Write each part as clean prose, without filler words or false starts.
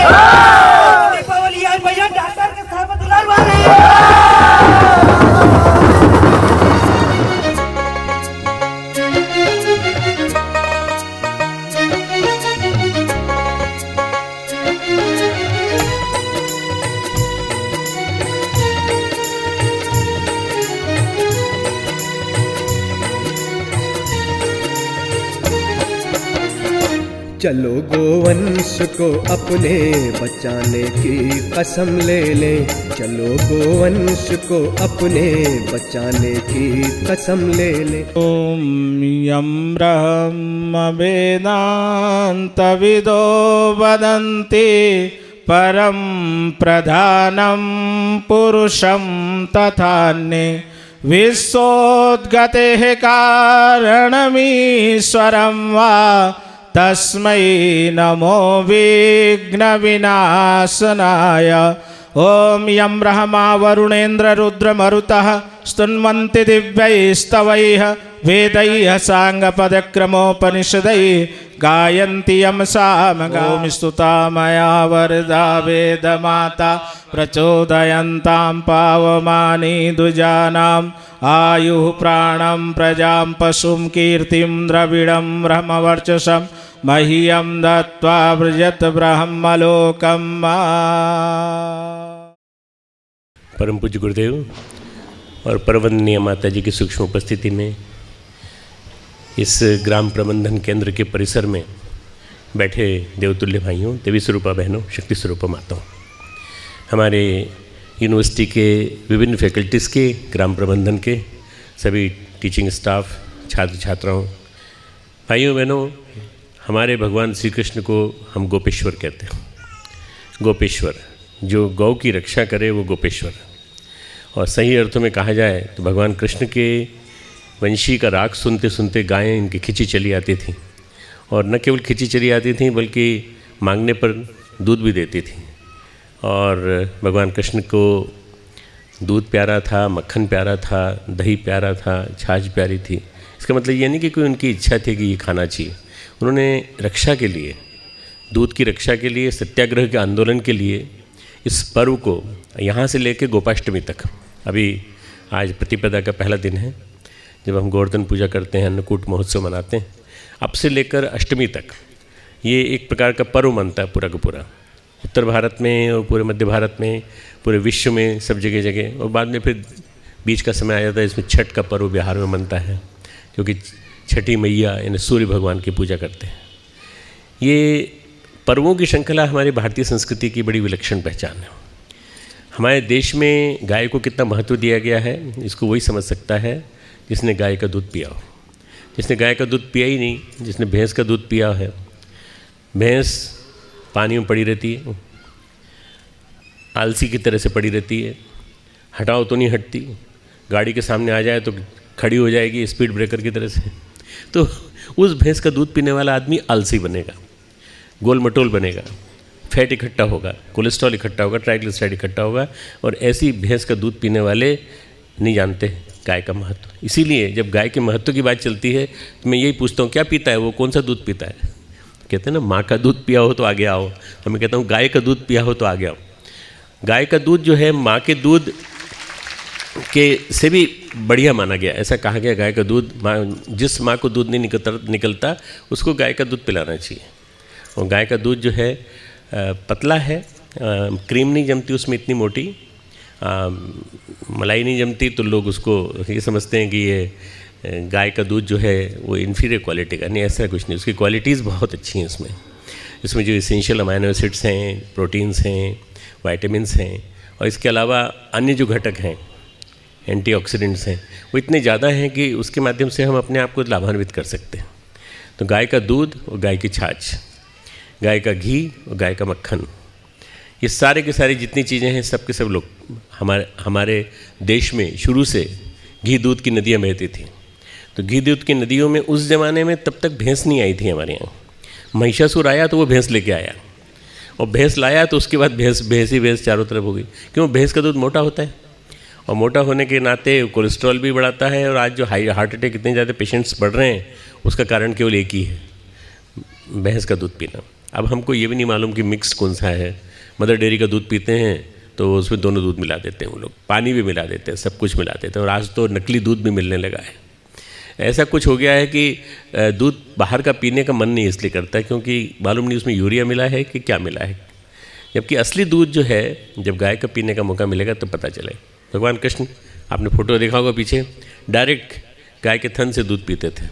दीपावली आज भैया डॉक्टर के साथ दुलार वाले। चलो गोवंश को अपने बचाने की कसम ले लें, चलो गोवंश को अपने बचाने की कसम ले लें। ओम यं ब्रह्म वेदान्तविदो वदन्ति परं प्रधानं पुरुषं तथान्ये विश्वोद्गतेः कारणमीश्वरं वा तस्मै नमो विघ्नविनाशनाय। ओम यं ब्रह्मा वरुणेन्द्र रुद्रमरुतः स्तुन्वन्ति दिव्यैस्तवैः वेदैः साङ्गपदक्रमोपनिषदैः गायन्ति यं सामगामि स्तुता मया वरदा वेदमाता प्रचोदयन्तां पावमानि द्विजानाम् आयुः प्राणं प्रजां पशुं कीर्तिं द्रविडं ब्रह्मवर्चसं मह्यं दत्त्वा व्रजत ब्रह्मलोकं। परम पूज्य गुरुदेव और परवंदनीय माता जी की सूक्ष्म उपस्थिति में इस ग्राम प्रबंधन केंद्र के परिसर में बैठे देवतुल्य भाइयों, देवी स्वरूपा बहनों, शक्ति स्वरूपा माताओं, हमारे यूनिवर्सिटी के विभिन्न फैकल्टीज़ के, ग्राम प्रबंधन के सभी टीचिंग स्टाफ, छात्र छात्राओं, भाइयों बहनों, हमारे भगवान श्री कृष्ण को हम गोपेश्वर कहते हैं। गोपेश्वर, जो गौ की रक्षा करे वो गोपेश्वर। और सही अर्थों में कहा जाए तो भगवान कृष्ण के वंशी का राग सुनते सुनते गायें इनकी खिंची चली आती थी, और न केवल खिंची चली आती थी बल्कि मांगने पर दूध भी देती थी। और भगवान कृष्ण को दूध प्यारा था, मक्खन प्यारा था, दही प्यारा था, छाछ प्यारी थी। इसका मतलब ये नहीं कि कोई उनकी इच्छा थी कि ये खाना चाहिए। उन्होंने रक्षा के लिए, दूध की रक्षा के लिए, सत्याग्रह के आंदोलन के लिए इस पर्व को यहाँ से लेकर गोपाष्टमी तक, अभी आज प्रतिपदा का पहला दिन है जब हम गोवर्धन पूजा करते हैं, अन्नकूट महोत्सव मनाते हैं, अब से लेकर अष्टमी तक ये एक प्रकार का पर्व मनता है पूरा का पूरा। उत्तर भारत में और पूरे मध्य भारत में, पूरे विश्व में, सब जगह जगह। और बाद में फिर बीच का समय आ जाता है, इसमें छठ का पर्व बिहार में मनता है, क्योंकि छठी मैया यानी सूर्य भगवान की पूजा करते हैं। ये पर्वों की श्रृंखला हमारी भारतीय संस्कृति की बड़ी विलक्षण पहचान है। हमारे देश में गाय को कितना महत्व दिया गया है, इसको वही समझ सकता है जिसने गाय का दूध पिया हो। जिसने गाय का दूध पिया ही नहीं, जिसने भैंस का दूध पिया है, भैंस पानी में पड़ी रहती है, आलसी की तरह से पड़ी रहती है, हटाओ तो नहीं हटती, गाड़ी के सामने आ जाए तो खड़ी हो जाएगी स्पीड ब्रेकर की तरह से। तो उस भैंस का दूध पीने वाला आदमी आलसी बनेगा, गोल मटोल बनेगा, फैट इकट्ठा होगा, कोलेस्ट्रॉल इकट्ठा होगा, ट्राइग्लिसराइड इकट्ठा होगा। और ऐसी भैंस का दूध पीने वाले नहीं जानते गाय का महत्व। इसीलिए जब गाय के महत्व की बात चलती है तो मैं यही पूछता हूँ, क्या पीता है वो, कौन सा दूध पीता है? कहते हैं ना, माँ का दूध पिया हो तो आगे आओ। तो मैं कहता हूँ गाय का दूध पिया हो तो आगे आओ। गाय का दूध जो है माँ के दूध के से भी बढ़िया माना गया। ऐसा कहा गया गाय का दूध, जिस माँ को दूध नहीं निकलता उसको गाय का दूध पिलाना चाहिए। और गाय का दूध जो है पतला है, क्रीम नहीं जमती उसमें इतनी मोटी, मलाई नहीं जमती, तो लोग उसको ये समझते हैं कि ये गाय का दूध जो है वो इन्फीरियर क्वालिटी का। नहीं, ऐसा कुछ नहीं, उसकी क्वालिटीज़ बहुत अच्छी हैं। इसमें जो इसेंशियल अमाइनो एसिड्स हैं, प्रोटीन्स हैं, वाइटामिन्स हैं, और इसके अलावा अन्य जो घटक हैं, एंटीऑक्सीडेंट्स हैं, वो इतने ज़्यादा हैं कि उसके माध्यम से हम अपने आप को लाभान्वित कर सकते हैं। तो गाय का दूध और गाय की छाछ, गाय का घी और गाय का मक्खन, ये सारे के सारे जितनी चीज़ें हैं सब के सब लोग हमारे देश में शुरू से घी दूध की नदियाँ बहती थी। तो घी दूध की नदियों में उस ज़माने में तब तक भैंस नहीं आई थी हमारे यहाँ। महिषासुर आया तो वो भैंस लेके आया, और भैंस लाया तो उसके बाद भैंस ही भैंस चारों तरफ हो गई। क्यों? भैंस का दूध मोटा होता है, और मोटा होने के नाते कोलेस्ट्रॉल भी बढ़ाता है। और आज जो हार्ट अटैक इतने ज़्यादा पेशेंट्स बढ़ रहे हैं उसका कारण केवल एक ही है, भैंस का दूध पीना। अब हमको ये भी नहीं मालूम कि मिक्स कौन सा है। मदर डेयरी का दूध पीते हैं तो उसमें दोनों दूध मिला देते हैं वो लोग, पानी भी मिला देते हैं, सब कुछ मिला देते हैं। और आज तो नकली दूध भी मिलने लगा है। ऐसा कुछ हो गया है कि दूध बाहर का पीने का मन नहीं इसलिए करता क्योंकि मालूम नहीं उसमें यूरिया मिला है कि क्या मिला है। जबकि असली दूध जो है जब गाय का पीने का मौका मिलेगा तो पता चले। भगवान कृष्ण, आपने फोटो देखा होगा पीछे, डायरेक्ट गाय के थन से दूध पीते थे।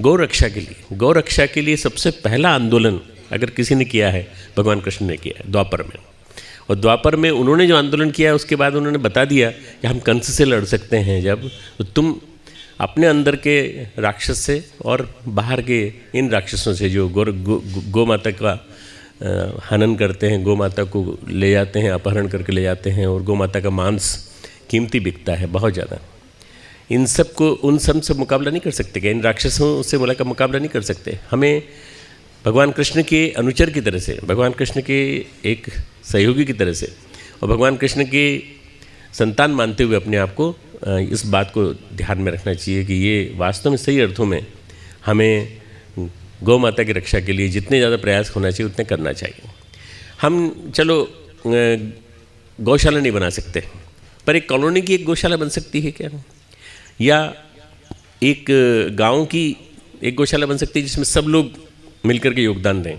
गौ रक्षा के लिए सबसे पहला आंदोलन अगर किसी ने किया है, भगवान कृष्ण ने किया है द्वापर में। और द्वापर में उन्होंने जो आंदोलन किया उसके बाद उन्होंने बता दिया कि हम कंस से लड़ सकते हैं जब तो तुम अपने अंदर के राक्षस से और बाहर के इन राक्षसों से जो गौ माता का हनन करते हैं, गौ माता को ले जाते हैं, अपहरण करके ले जाते हैं और गौ माता का मांस कीमती बिकता है बहुत ज़्यादा। इन सब को उन सब से मुकाबला नहीं कर सकते क्या? इन राक्षसों से का मुकाबला नहीं कर सकते। हमें भगवान कृष्ण के अनुचर की तरह से, भगवान कृष्ण के एक सहयोगी की तरह से और भगवान कृष्ण के संतान मानते हुए अपने आप को इस बात को ध्यान में रखना चाहिए कि ये वास्तव में सही अर्थों में हमें गौ माता की रक्षा के लिए जितने ज़्यादा प्रयास होना चाहिए उतने करना चाहिए। हम चलो गौशाला नहीं बना सकते, पर एक कॉलोनी की एक गौशाला बन सकती है क्या? या एक गांव की एक गौशाला बन सकती है जिसमें सब लोग मिलकर के योगदान दें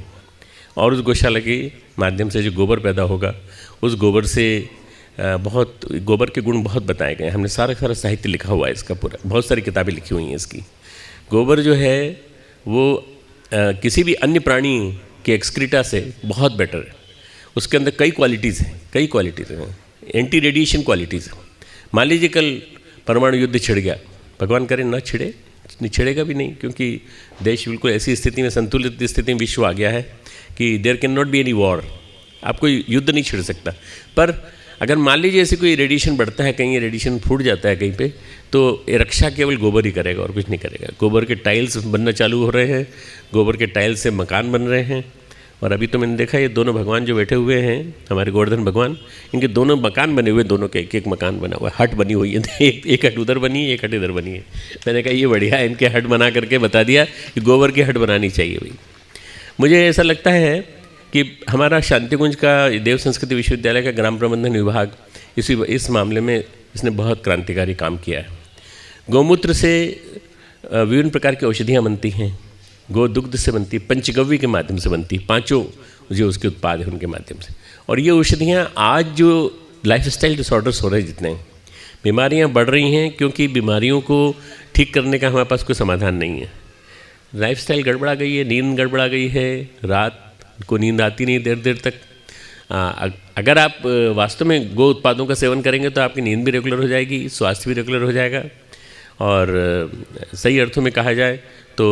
और उस गौशाला के माध्यम से जो गोबर पैदा होगा उस गोबर से बहुत गोबर के गुण बहुत बताए गए हैं। हमने सारा साहित्य लिखा हुआ है इसका पूरा, बहुत सारी किताबें लिखी हुई हैं इसकी। गोबर जो है वो किसी भी अन्य प्राणी के एक्सक्रीटा से बहुत बेटर है। उसके अंदर कई क्वालिटीज़ हैं, एंटी रेडिएशन क्वालिटीज़ हैं। मान लीजिए कल परमाणु युद्ध छिड़ गया, भगवान करे ना छिड़े, छिड़ेगा भी नहीं क्योंकि देश बिल्कुल ऐसी स्थिति में, संतुलित स्थिति में विश्व आ गया है कि there can not be any war, आप कोई युद्ध नहीं छिड़ सकता। पर अगर मान लीजिए ऐसे कोई रेडिएशन बढ़ता है, कहीं रेडिएशन फूट जाता है कहीं पे, तो ये रक्षा केवल गोबर ही करेगा और कुछ नहीं करेगा। गोबर के टाइल्स बनना चालू हो रहे हैं, गोबर के टाइल्स से मकान बन रहे हैं। और अभी तो मैंने देखा ये दोनों भगवान जो बैठे हुए हैं, हमारे गोवर्धन भगवान, इनके दोनों मकान बने हुए, दोनों के एक मकान बना हुआ है, हट बनी हुई है। एक हट उधर बनी है, एक हट इधर बनी है। मैंने कहा ये बढ़िया है, इनके हट बना करके बता दिया कि गोबर की हट बनानी चाहिए भाई। मुझे ऐसा लगता है कि हमारा शांतिकुंज का देव संस्कृति विश्वविद्यालय का ग्राम प्रबंधन विभाग इस मामले में इसने बहुत क्रांतिकारी काम किया है। गौमूत्र से विभिन्न प्रकार की औषधियाँ बनती हैं, गौ दुग्ध से बनती है, पंचगव्य के माध्यम से बनती है, 5 जो उसके उत्पाद हैं उनके माध्यम से। और ये औषधियाँ आज जो लाइफस्टाइल डिसऑर्डर्स हो रहे हैं, जितने बीमारियाँ बढ़ रही हैं, क्योंकि बीमारियों को ठीक करने का हमारे पास कोई समाधान नहीं है। लाइफस्टाइल गड़बड़ा गई है, नींद गड़बड़ा गई है, रात को नींद आती नहीं देर तक। अगर आप वास्तव में गो उत्पादों का सेवन करेंगे तो आपकी नींद भी रेगुलर हो जाएगी, स्वास्थ्य भी रेगुलर हो जाएगा। और सही अर्थों में कहा जाए तो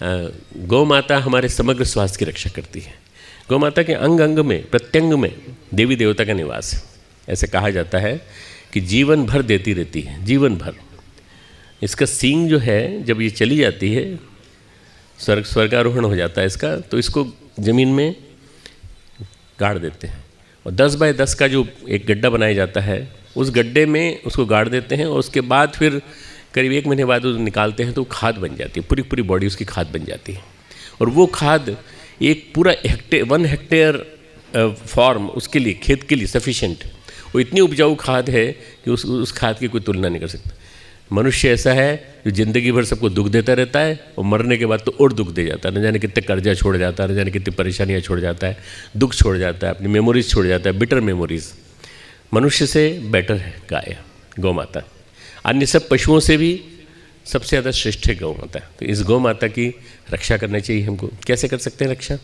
गौ माता हमारे समग्र स्वास्थ्य की रक्षा करती है। गौ माता के अंग अंग में, प्रत्यंग में देवी देवता का निवास है। ऐसे कहा जाता है कि जीवन भर देती रहती है, जीवन भर। इसका सींग जो है जब ये चली जाती है, स्वर्गारोहण हो जाता है इसका, तो इसको ज़मीन में गाड़ देते हैं और 10 बाय 10 का जो एक गड्ढा बनाया जाता है उस गड्ढे में उसको गाड़ देते हैं। और उसके बाद फिर करीब 1 महीने बाद वो निकालते हैं तो खाद बन जाती है, पूरी बॉडी उसकी खाद बन जाती है। और वो खाद एक पूरा 1 हेक्टेयर फॉर्म उसके लिए, खेत के लिए सफिशेंट, वो इतनी उपजाऊ खाद है कि उस खाद की कोई तुलना नहीं कर सकता। मनुष्य ऐसा है जो ज़िंदगी भर सबको दुख देता रहता है और मरने के बाद तो और दुख दे जाता है। न जाने कितने कर्जा छोड़ जाता है, न जाने कितनी परेशानियाँ छोड़ जाता है, दुख छोड़ जाता है, अपनी मेमोरीज छोड़ जाता है, बिटर मेमोरीज। मनुष्य से बेटर है गाय, गौ माता। अन्य सब पशुओं से भी सबसे ज़्यादा श्रेष्ठ है गौ माता। तो इस गौ माता की रक्षा करना चाहिए हमको। कैसे कर सकते हैं रक्षा?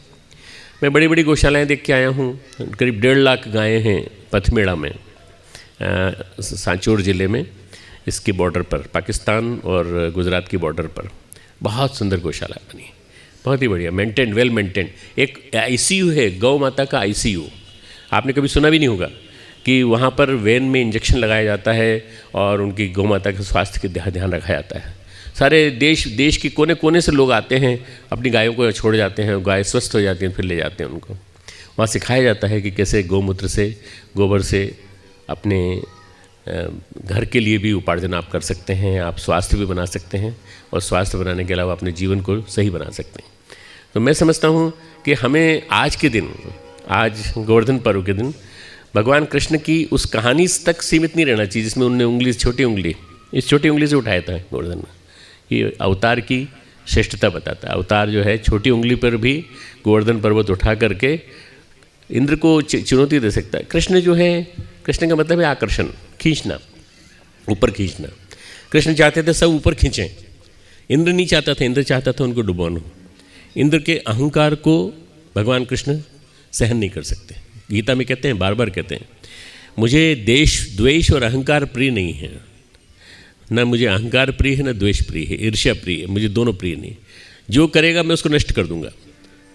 मैं बड़ी बड़ी गौशालाएँ देख के आया हूँ, करीब 1.5 लाख गायें हैं पथमेड़ा में, सांचौर ज़िले में, इसकी बॉर्डर पर, पाकिस्तान और गुजरात की बॉर्डर पर बहुत सुंदर गौशाला बनी, बहुत ही बढ़िया, मेंटेन, वेल मेंटेन। एक ICU है, गौ माता का ICU। आपने कभी सुना भी नहीं होगा कि वहाँ पर वेन में इंजेक्शन लगाया जाता है और उनकी गौ माता के स्वास्थ्य का ध्यान रखा जाता है। सारे देश के कोने कोने से लोग आते हैं, अपनी गायों को छोड़ जाते हैं, गाय स्वस्थ हो जाती हैं, फिर ले जाते हैं उनको। वहाँ सिखाया जाता है कि कैसे गौमूत्र से, गोबर से अपने घर के लिए भी उपार्जन आप कर सकते हैं, आप स्वास्थ्य भी बना सकते हैं और स्वास्थ्य बनाने के अलावा अपने जीवन को सही बना सकते हैं। तो मैं समझता हूँ कि हमें आज के दिन, आज गोवर्धन पर्व के दिन भगवान कृष्ण की उस कहानी तक सीमित नहीं रहना चाहिए जिसमें उनने उंगली, छोटी उंगली, इस छोटी उंगली से उठाया था गोवर्धन ने। ये अवतार की श्रेष्ठता बताता है। अवतार जो है छोटी उंगली पर भी गोवर्धन पर्वत उठा करके इंद्र को चुनौती दे सकता है। कृष्ण जो है, कृष्ण का मतलब है आकर्षण, खींचना, ऊपर खींचना। कृष्ण चाहते थे सब ऊपर खींचें, इंद्र नहीं चाहता था, इंद्र चाहता था उनको डुबोना। इंद्र के अहंकार को भगवान कृष्ण सहन नहीं कर सकते। गीता में कहते हैं, बार बार कहते हैं, मुझे देश द्वेष और अहंकार प्रिय नहीं है, न मुझे अहंकार प्रिय है न द्वेष प्रिय है, ईर्ष्या प्रिय है, मुझे दोनों प्रिय नहीं। जो करेगा मैं उसको नष्ट कर दूंगा।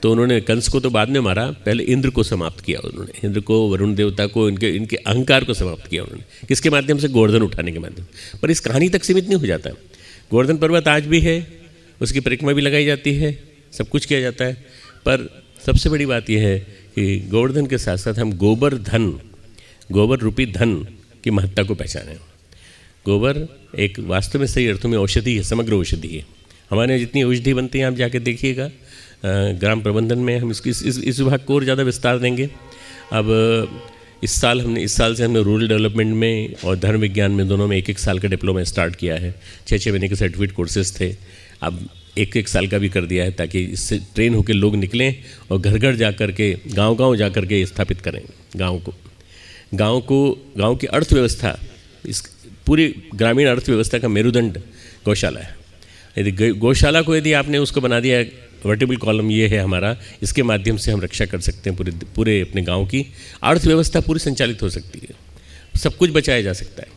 तो उन्होंने कंस को तो बाद में मारा, पहले इंद्र को समाप्त किया उन्होंने, इंद्र को, वरुण देवता को, इनके अहंकार को समाप्त किया उन्होंने। किसके माध्यम से? गोवर्धन उठाने के माध्यम। पर इस कहानी तक सीमित नहीं हो जाता। गोवर्धन पर्वत आज भी है, उसकी परिक्रमा भी लगाई जाती है, सब कुछ किया जाता है। पर सबसे बड़ी बात यह है कि गोवर्धन के साथ साथ हम गोबर धन, गोबर रूपी धन की महत्ता को पहचानें। गोबर एक वास्तव में सही अर्थों में औषधि है, समग्र औषधि है। हमारे यहाँ जितनी औषधि बनती है आप जाके देखिएगा, ग्राम प्रबंधन में हम इस विभाग को और ज़्यादा विस्तार देंगे। अब इस साल से हमने रूरल डेवलपमेंट में और धर्म विज्ञान में दोनों में 1-1 साल का डिप्लोमा स्टार्ट किया है। 6-6 महीने के सर्टिफिकेट कोर्सेज थे, अब 1-1 साल का भी कर दिया है, ताकि इससे ट्रेन होकर लोग निकलें और घर घर जा कर के, गाँव जा कर के स्थापित करें गाँव की अर्थव्यवस्था, इस पूरी ग्रामीण अर्थव्यवस्था का मेरुदंड गौशाला है। यदि गौशाला को यदि आपने उसको बना दिया, वर्टिबल कॉलम ये है हमारा, इसके माध्यम से हम रक्षा कर सकते हैं पूरे अपने गांव की अर्थव्यवस्था पूरी संचालित हो सकती है, सब कुछ बचाया जा सकता है।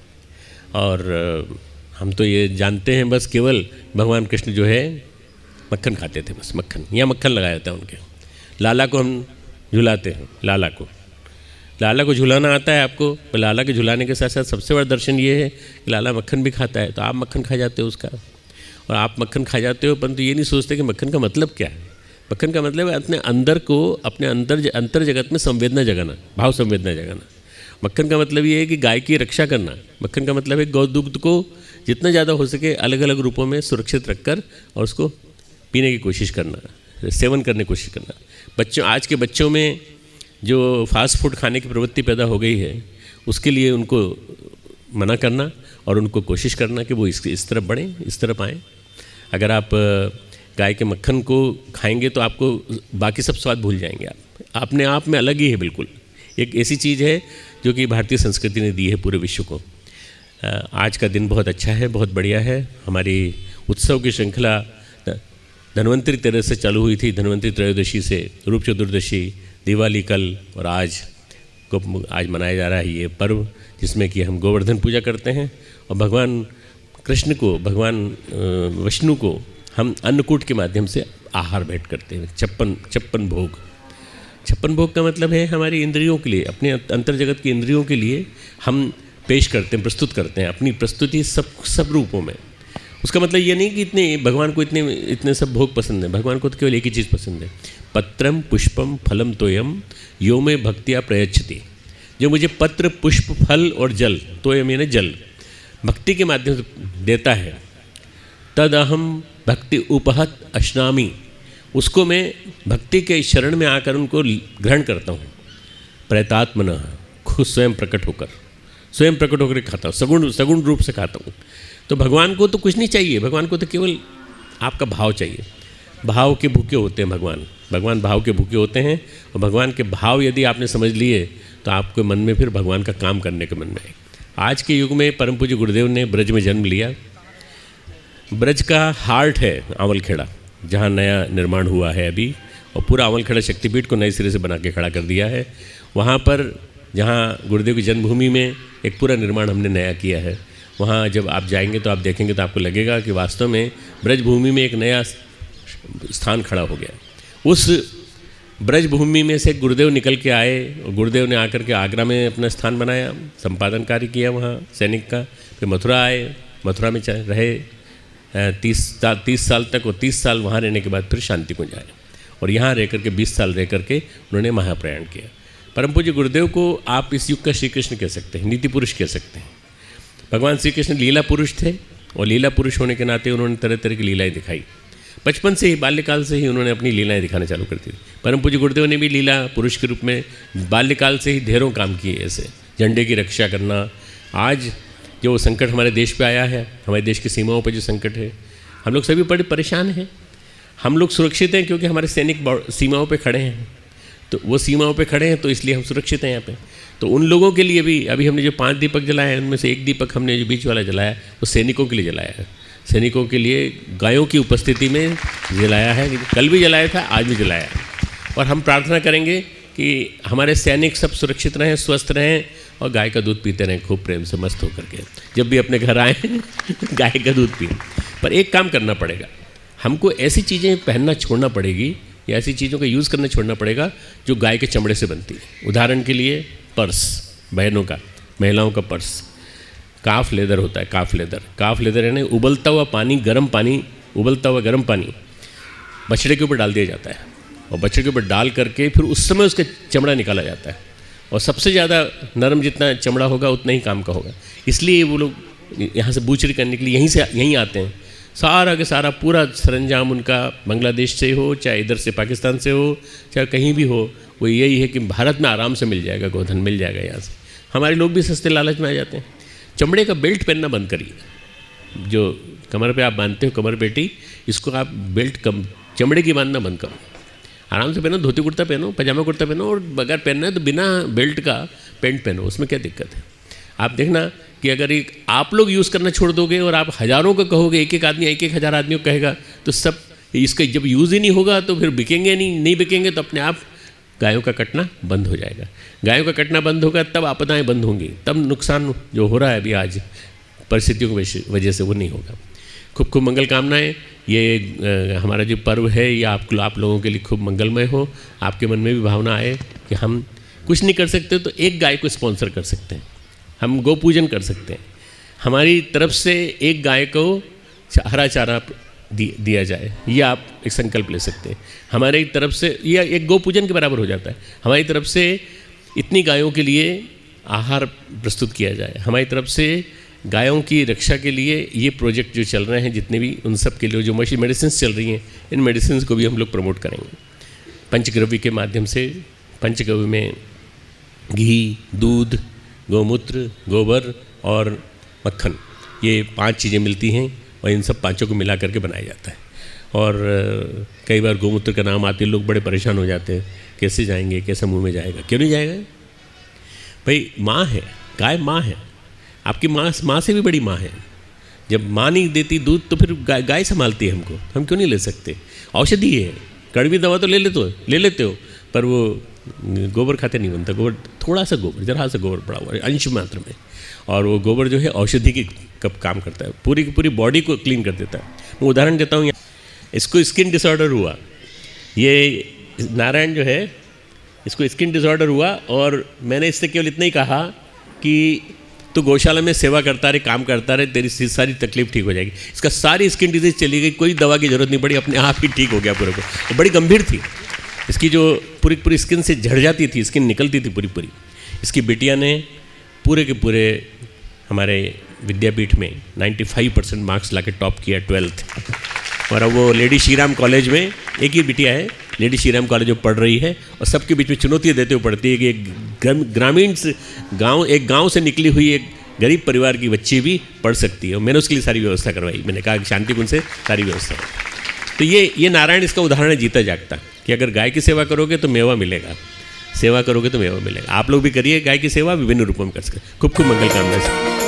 और हम तो ये जानते हैं बस केवल भगवान कृष्ण जो है मक्खन खाते थे, बस मक्खन, यहाँ मक्खन लगाया जाता है उनके। लाला को हम झुलाते हैं, लाला को झुलाना आता है आपको। पर लाला के झुलाने के साथ साथ सबसे बड़ा दर्शन ये है कि लाला मक्खन भी खाता है, तो आप मक्खन खा जाते हो उसका, और आप मक्खन खा जाते हो, परंतु ये नहीं सोचते कि मक्खन का मतलब क्या है। मक्खन का मतलब है अपने अंदर को, अपने अंतर जगत में संवेदना जगाना, भाव संवेदना जगाना। मक्खन का मतलब ये है कि गाय की रक्षा करना। मक्खन का मतलब है गौ दुग्ध को जितना ज़्यादा हो सके अलग अलग रूपों में सुरक्षित रखकर और उसको पीने की कोशिश करना, सेवन करने की कोशिश करना। आज के बच्चों में जो फास्ट फूड खाने की प्रवृत्ति पैदा हो गई है, उसके लिए उनको मना करना और उनको कोशिश करना कि वो इस तरफ बढ़ें, इस तरफ आएँ। अगर आप गाय के मक्खन को खाएंगे तो आपको बाकी सब स्वाद भूल जाएंगे। आप अपने आप में अलग ही है, बिल्कुल एक ऐसी चीज़ है जो कि भारतीय संस्कृति ने दी है पूरे विश्व को। आज का दिन बहुत अच्छा है, बहुत बढ़िया है। हमारी उत्सव की श्रृंखला धन्वंतरी तेरस से चालू हुई थी, धन्वंतरी त्रयोदशी से रूप चतुर्दशी, दिवाली कल, और आज मनाया जा रहा है ये पर्व, जिसमें कि हम गोवर्धन पूजा करते हैं और भगवान कृष्ण को, भगवान विष्णु को हम अन्नकूट के माध्यम से आहार भेंट करते हैं। 56 भोग। 56 भोग का मतलब है हमारी इंद्रियों के लिए, अपने अंतर जगत की इंद्रियों के लिए हम पेश करते हैं, प्रस्तुत करते हैं अपनी प्रस्तुति सब रूपों में। उसका मतलब ये नहीं कि भगवान को इतने सब भोग पसंद है। भगवान को तो केवल एक ही चीज़ पसंद है, पत्रम पुष्पम फलम तोयम यो में भक्तिया प्रयच्छति। जो मुझे पत्र, पुष्प, फल और जल, तोयम यानी जल, भक्ति के माध्यम से देता है, तद अहम भक्ति उपहत अश्नामी, उसको मैं भक्ति के शरण में आकर उनको ग्रहण करता हूँ। प्रयतात्मन, खुद स्वयं प्रकट होकर खाता हूँ, सगुण रूप से खाता हूँ। तो भगवान को तो कुछ नहीं चाहिए, भगवान को तो केवल आपका भाव चाहिए। भाव के भूखे होते हैं भगवान भाव के भूखे होते हैं। और भगवान के भाव यदि आपने समझ लिए तो आपके मन में फिर भगवान का काम करने के मन में आए। आज के युग में परम पूज्य गुरुदेव ने ब्रज में जन्म लिया। ब्रज का हार्ट है आंवलखेड़ा, जहाँ नया निर्माण हुआ है अभी, और पूरा आंवलखेड़ा शक्तिपीठ को नए सिरे से बना के खड़ा कर दिया है। वहाँ पर जहाँ गुरुदेव की जन्मभूमि में एक पूरा निर्माण हमने नया किया है, वहाँ जब आप जाएंगे तो आप देखेंगे तो आपको लगेगा कि वास्तव में ब्रजभूमि में एक नया स्थान खड़ा हो गया। उस ब्रजभूमि में से गुरुदेव निकल के आए और गुरुदेव ने आकर के आगरा में अपना स्थान बनाया, संपादन कार्य किया वहाँ सैनिक का। फिर मथुरा आए, मथुरा में रहे 30 साल तक, और 30 साल वहाँ रहने के बाद फिर शांति कुंज आए और यहाँ रह करके 20 साल रह करके उन्होंने महाप्रयाण किया। परम पूज्य गुरुदेव को आप इस युग का श्री कृष्ण कह सकते हैं, नीति पुरुष कह सकते हैं। भगवान श्री कृष्ण लीला पुरुष थे और लीला पुरुष होने के नाते उन्होंने तरह तरह की लीलाएँ दिखाई। बचपन से ही, बाल्यकाल से ही उन्होंने अपनी लीलाएं दिखाना चालू कर दी। परम पूज्य गुरुदेव ने भी लीला पुरुष के रूप में बाल्यकाल से ही ढेरों काम किए, ऐसे झंडे की रक्षा करना। आज जो संकट हमारे देश पे आया है, हमारे देश की सीमाओं पर जो संकट है, हम लोग सभी बड़े परेशान हैं। हम लोग सुरक्षित हैं क्योंकि हमारे सैनिक सीमाओं पे खड़े हैं, तो वो सीमाओं पे खड़े हैं तो इसलिए हम सुरक्षित हैं यहाँ पे। तो उन लोगों के लिए भी अभी हमने जो 5 दीपक जलाए हैं, उनमें से एक दीपक हमने जो बीच वाला जलाया वो सैनिकों के लिए जलाया है। सैनिकों के लिए गायों की उपस्थिति में जलाया है। कल भी जलाया था, आज भी जलाया है। और हम प्रार्थना करेंगे कि हमारे सैनिक सब सुरक्षित रहें, स्वस्थ रहें और गाय का दूध पीते रहें खूब प्रेम से, मस्त होकर के। जब भी अपने घर आए गाय का दूध पिए। पर एक काम करना पड़ेगा, हमको ऐसी चीज़ें पहनना छोड़ना पड़ेगी या ऐसी चीज़ों का यूज़ करना छोड़ना पड़ेगा जो गाय के चमड़े से बनती है। उदाहरण के लिए पर्स, बहनों का, महिलाओं का पर्स काफ लेदर होता है। काफ लेदर यानी उबलता हुआ पानी, उबलता हुआ गर्म पानी बछड़े के ऊपर डाल दिया जाता है और बछड़े के ऊपर डाल करके फिर उस समय उसका चमड़ा निकाला जाता है। और सबसे ज़्यादा नरम जितना चमड़ा होगा उतना ही काम का होगा। इसलिए वो लोग यहाँ से बूचरी करने के लिए यहीं आते हैं। सारा के सारा पूरा सरंजाम उनका बांग्लादेश से हो, चाहे इधर से पाकिस्तान से हो, चाहे कहीं भी हो, वो यही है कि भारत में आराम से मिल जाएगा, गोधन मिल जाएगा यहाँ से। हमारे लोग भी सस्ते लालच में आ जाते हैं। चमड़े का बेल्ट पहनना बंद करिए। जो कमर पे आप बांधते हो, कमर पेटी, इसको आप बेल्ट चमड़े की बांधना बंद करो। आराम से पहनो, धोती कुर्ता पहनो, पजामा कुर्ता पहनो, और अगर पहनना है तो बिना बेल्ट का पैंट पहनो, उसमें क्या दिक्कत है। आप देखना कि अगर एक आप लोग यूज़ करना छोड़ दोगे और आप हज़ारों को कहोगे, एक आदमी 1,000 आदमियों को कहेगा, तो सब इसका जब यूज़ ही नहीं होगा तो फिर बिकेंगे नहीं बिकेंगे तो अपने आप गायों का कटना बंद हो जाएगा। गायों का कटना बंद होगा तब आपदाएं बंद होंगी, तब नुकसान जो हो रहा है अभी आज परिस्थितियों की वजह से वो नहीं होगा। खूब खूब मंगल कामनाएँ। ये हमारा जो पर्व है ये आप लोगों के लिए खूब मंगलमय हो। आपके मन में भी भावना आए कि हम कुछ नहीं कर सकते तो एक गाय को स्पॉन्सर कर सकते हैं, हम गौ पूजन कर सकते हैं। हमारी तरफ से एक गाय को हरा चारा दिया जाए, ये आप एक संकल्प ले सकते हैं। हमारी तरफ से यह एक गौ पूजन के बराबर हो जाता है। हमारी तरफ से इतनी गायों के लिए आहार प्रस्तुत किया जाए। हमारी तरफ से गायों की रक्षा के लिए ये प्रोजेक्ट जो चल रहे हैं जितने भी, उन सब के लिए जो मेडिसिन चल रही हैं, इन मेडिसिन को भी हम लोग प्रमोट करेंगे। पंचगव्य के माध्यम से, पंचगव्य में घी, दूध, गौमूत्र, गोबर और मक्खन, ये 5 चीज़ें मिलती हैं और इन सब 5 को मिला करके बनाया जाता है। और कई बार गौमूत्र का नाम आते लोग बड़े परेशान हो जाते हैं, कैसे जाएंगे, कैसे मुंह में जाएगा। क्यों नहीं जाएगा भाई, माँ है, गाय माँ है, आपकी माँ से भी बड़ी माँ है। जब माँ नहीं देती दूध तो फिर गाय संभालती है हमको, हम क्यों नहीं ले सकते। औषधि है, कड़वी दवा तो ले लेते हो पर वो गोबर खाते नहीं बनता। गोबर, थोड़ा सा गोबर, जरा सा गोबर पड़ा हुआ है अंश मात्र में, और वो गोबर जो है औषधि की कब काम करता है, पूरी की पूरी बॉडी को क्लीन कर देता है। मैं उदाहरण देता हूँ, इसको स्किन डिसऑर्डर हुआ, ये नारायण जो है इसको स्किन डिसऑर्डर हुआ, और मैंने इससे केवल इतना ही कहा कि तो गौशाला में सेवा करता रहे, काम करता रहे, तेरी सारी तकलीफ ठीक हो जाएगी। इसका सारी स्किन डिजीज चली गई, कोई दवा की जरूरत नहीं पड़ी, अपने आप ही ठीक हो गया पूरे को। बड़ी गंभीर थी, इसकी जो पूरी स्किन से झड़ जाती थी, स्किन निकलती थी पूरी। इसकी बिटिया ने पूरे के पूरे हमारे विद्यापीठ में 95% मार्क्स लाके टॉप किया 12th। और अब वो लेडी श्रीराम कॉलेज में, एक ही बिटिया है, लेडी श्रीराम कॉलेज में पढ़ रही है, और सबके बीच में चुनौतियाँ देते हुए पढ़ती है कि एक ग्रामीण गांव से निकली हुई एक गरीब परिवार की बच्ची भी पढ़ सकती है। और मैंने उसके लिए सारी व्यवस्था करवाई। मैंने कहा कि शांतिकुंज से सारी व्यवस्था। तो ये नारायण इसका उदाहरण है जीता जागता, कि अगर गाय की सेवा करोगे तो मेवा मिलेगा, सेवा करोगे तो मेवा मिलेगा। आप लोग भी करिए गाय की सेवा, विभिन्न रूपों में कर सकते। खूब खूब मंगल कामना।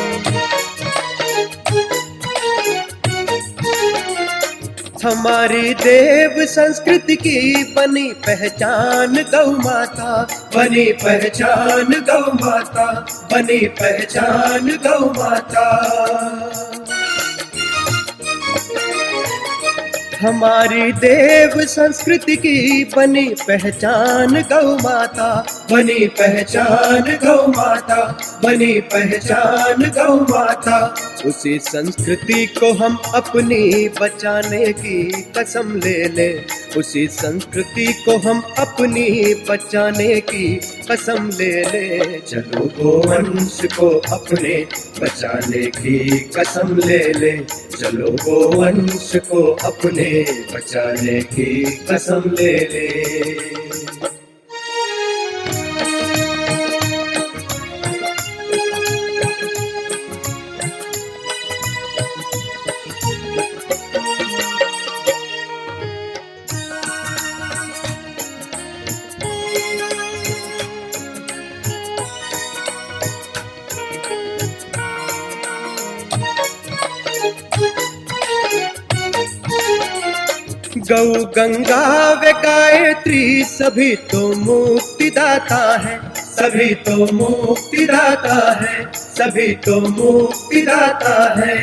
हमारी देव संस्कृति की बनी पहचान गौ माता, बनी पहचान गौ माता, बनी पहचान गौ माता। हमारी देव संस्कृति की बनी पहचान गौ माता, बनी पहचान गौ माता, बनी पहचान गौ माता। उसी संस्कृति को हम अपनी बचाने की कसम ले ले, उसी संस्कृति को हम अपनी बचाने की कसम ले ले। चलो गोवंश को अपने बचाने की कसम ले ले, चलो गोवंश को अपने बचाने की कसम ले ले। गौ गंगा व गायत्री सभी तो मुक्तिदाता है, सभी तो मुक्तिदाता है, सभी तो मुक्तिदाता है।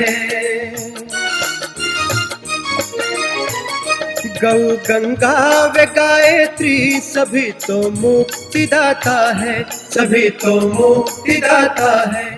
गौ गंगा व गायत्री सभी तो मुक्तिदाता है, सभी तो मुक्तिदाता है।